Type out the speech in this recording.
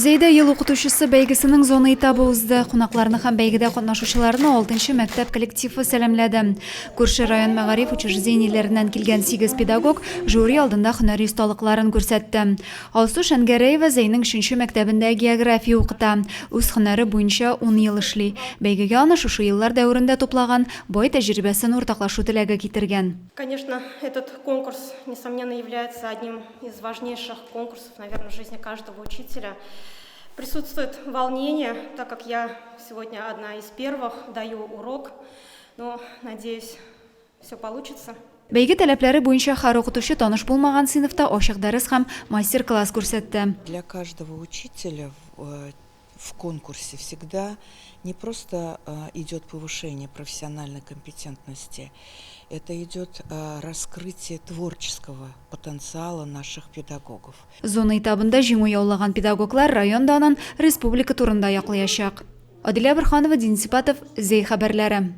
Музейда ел оқытушысы бәйгесінің зона этабы узды. Қонақларны һәм бәйгедә катнашучыларны 6-нчы мәктәп коллективы сәламләде. Күрше район мәгариф учреждениеләреннән килгән 8 педагог жюри алдында һөнәри осталыкларын күрсәтте. Алсу Шәнгәрәева Зәйнең 3-нче мәктәбендә география укыта. Үз һөнәре буенча 10 ел эшли. Бәйгегә аны шушы еллар дәверендә туплаган бай тәҗрибәсен уртаклашу теләге китергән. Конечно, этот конкурс, несомненно, является одним из важнейших конкурсов, наверное, в жизни каждого учителя. Присутствует волнение, так как я сегодня одна из первых, даю урок, но, надеюсь, все получится. Бәйге таләпләре буенча һәр укытучы таныш булмаган сыйныфта ачык дәрес һәм мастер-класс күрсәтте. Для каждого учителя в конкурсе всегда не просто идет повышение профессиональной компетентности, это идет раскрытие творческого потенциала наших педагогов. Зона этабында җиңү яулаган педагоглар райондан республика турында яклаячак. Адилә Борханова, Дин Сипатов, Зей хәбәрләре.